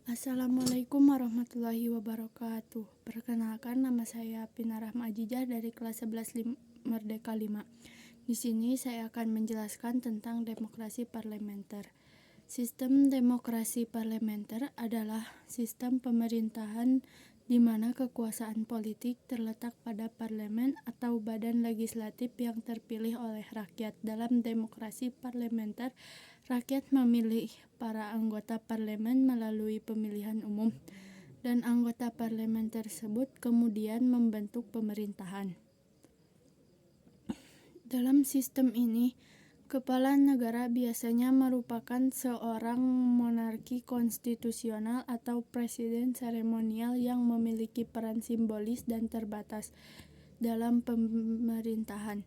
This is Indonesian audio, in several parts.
Assalamualaikum warahmatullahi wabarakatuh. Perkenalkan, nama saya Pina Rahma Ajijah dari kelas 11 Merdeka 5. Di sini saya akan menjelaskan tentang demokrasi parlementer. Sistem demokrasi parlementer adalah sistem pemerintahan di mana kekuasaan politik terletak pada parlemen atau badan legislatif yang terpilih oleh rakyat. Dalam demokrasi parlementer, rakyat memilih para anggota parlemen melalui pemilihan umum, dan anggota parlemen tersebut kemudian membentuk pemerintahan. Dalam sistem ini, kepala negara biasanya merupakan seorang monarki konstitusional atau presiden seremonial yang memiliki peran simbolis dan terbatas dalam pemerintahan.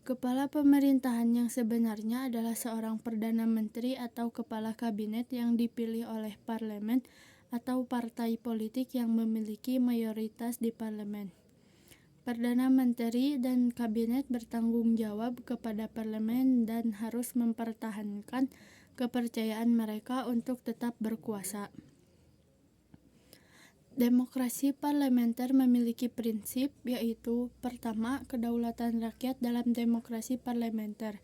Kepala pemerintahan yang sebenarnya adalah seorang perdana menteri atau kepala kabinet yang dipilih oleh parlemen atau partai politik yang memiliki mayoritas di parlemen. Perdana Menteri dan Kabinet bertanggung jawab kepada parlemen dan harus mempertahankan kepercayaan mereka untuk tetap berkuasa. Demokrasi parlementer memiliki prinsip, yaitu pertama, kedaulatan rakyat dalam demokrasi parlementer.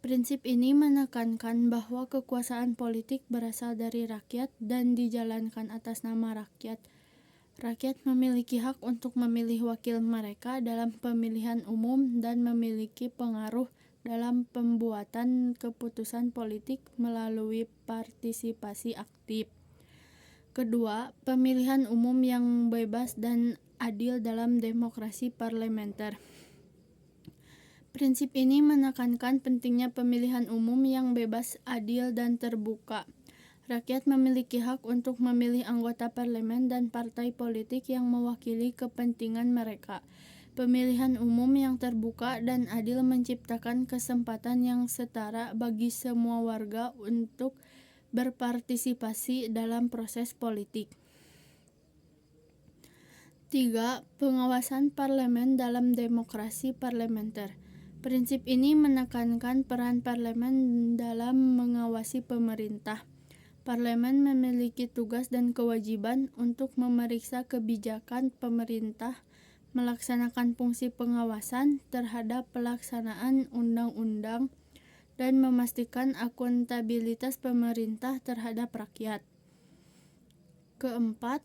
Prinsip ini menekankan bahwa kekuasaan politik berasal dari rakyat dan dijalankan atas nama rakyat. Rakyat memiliki hak untuk memilih wakil mereka dalam pemilihan umum dan memiliki pengaruh dalam pembuatan keputusan politik melalui partisipasi aktif. Kedua, pemilihan umum yang bebas dan adil dalam demokrasi parlementer. Prinsip ini menekankan pentingnya pemilihan umum yang bebas, adil, dan terbuka. Rakyat memiliki hak untuk memilih anggota parlemen dan partai politik yang mewakili kepentingan mereka. Pemilihan umum yang terbuka dan adil menciptakan kesempatan yang setara bagi semua warga untuk berpartisipasi dalam proses politik. 3. Pengawasan parlemen dalam demokrasi parlementer. Prinsip ini menekankan peran parlemen dalam mengawasi pemerintah. Parlemen memiliki tugas dan kewajiban untuk memeriksa kebijakan pemerintah, melaksanakan fungsi pengawasan terhadap pelaksanaan undang-undang, dan memastikan akuntabilitas pemerintah terhadap rakyat. Keempat,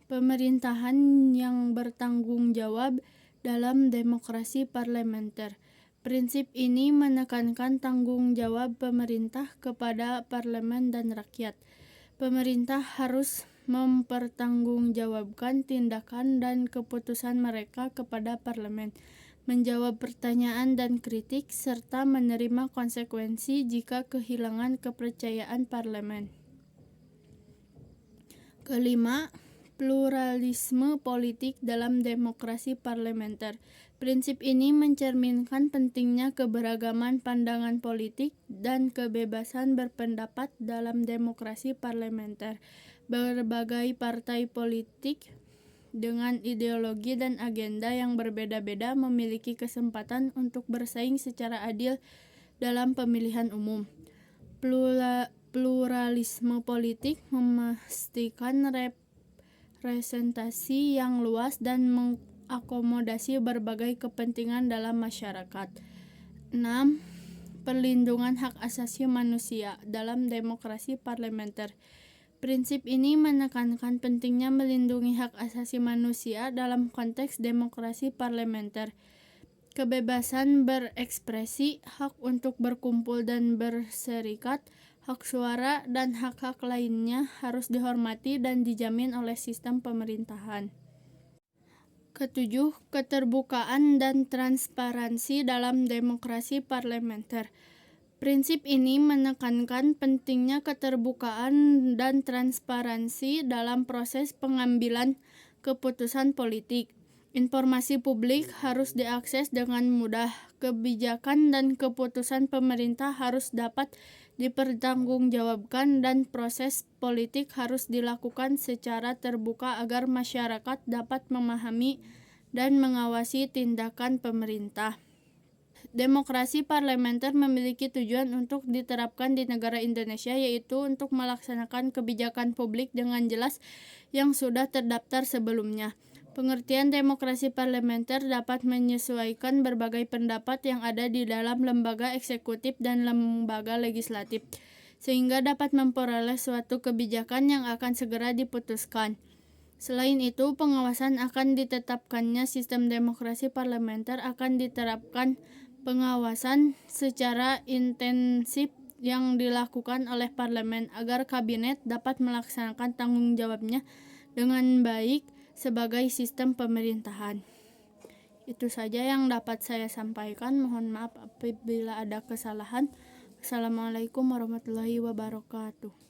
pemerintahan yang bertanggung jawab dalam demokrasi parlementer. Prinsip ini menekankan tanggung jawab pemerintah kepada parlemen dan rakyat. Pemerintah harus mempertanggungjawabkan tindakan dan keputusan mereka kepada parlemen, menjawab pertanyaan dan kritik, serta menerima konsekuensi jika kehilangan kepercayaan parlemen. Kelima, pluralisme politik dalam demokrasi parlementer. Prinsip ini mencerminkan pentingnya keberagaman pandangan politik dan kebebasan berpendapat dalam demokrasi parlementer. Berbagai partai politik dengan ideologi dan agenda yang berbeda-beda memiliki kesempatan untuk bersaing secara adil dalam pemilihan umum. Pluralisme politik memastikan representasi yang luas dan mengakomodasi berbagai kepentingan dalam masyarakat. 6. Perlindungan hak asasi manusia dalam demokrasi parlementer. Prinsip ini menekankan pentingnya melindungi hak asasi manusia dalam konteks demokrasi parlementer. Kebebasan berekspresi, hak untuk berkumpul dan berserikat, hak suara, dan hak-hak lainnya harus dihormati dan dijamin oleh sistem pemerintahan. Ketujuh, keterbukaan dan transparansi dalam demokrasi parlementer. Prinsip ini menekankan pentingnya keterbukaan dan transparansi dalam proses pengambilan keputusan politik. Informasi publik harus diakses dengan mudah. Kebijakan dan keputusan pemerintah harus dapat dipertanggungjawabkan dan proses politik harus dilakukan secara terbuka agar masyarakat dapat memahami dan mengawasi tindakan pemerintah. Demokrasi parlementer memiliki tujuan untuk diterapkan di negara Indonesia, yaitu untuk melaksanakan kebijakan publik dengan jelas yang sudah terdaftar sebelumnya. Pengertian demokrasi parlementer dapat menyesuaikan berbagai pendapat yang ada di dalam lembaga eksekutif dan lembaga legislatif, sehingga dapat memperoleh suatu kebijakan yang akan segera diputuskan. Selain itu, pengawasan akan ditetapkannya sistem demokrasi parlementer akan diterapkan pengawasan secara intensif yang dilakukan oleh parlemen agar kabinet dapat melaksanakan tanggung jawabnya dengan baik sebagai sistem pemerintahan. Itu saja yang dapat saya sampaikan. Mohon maaf apabila ada kesalahan. Assalamualaikum warahmatullahi wabarakatuh.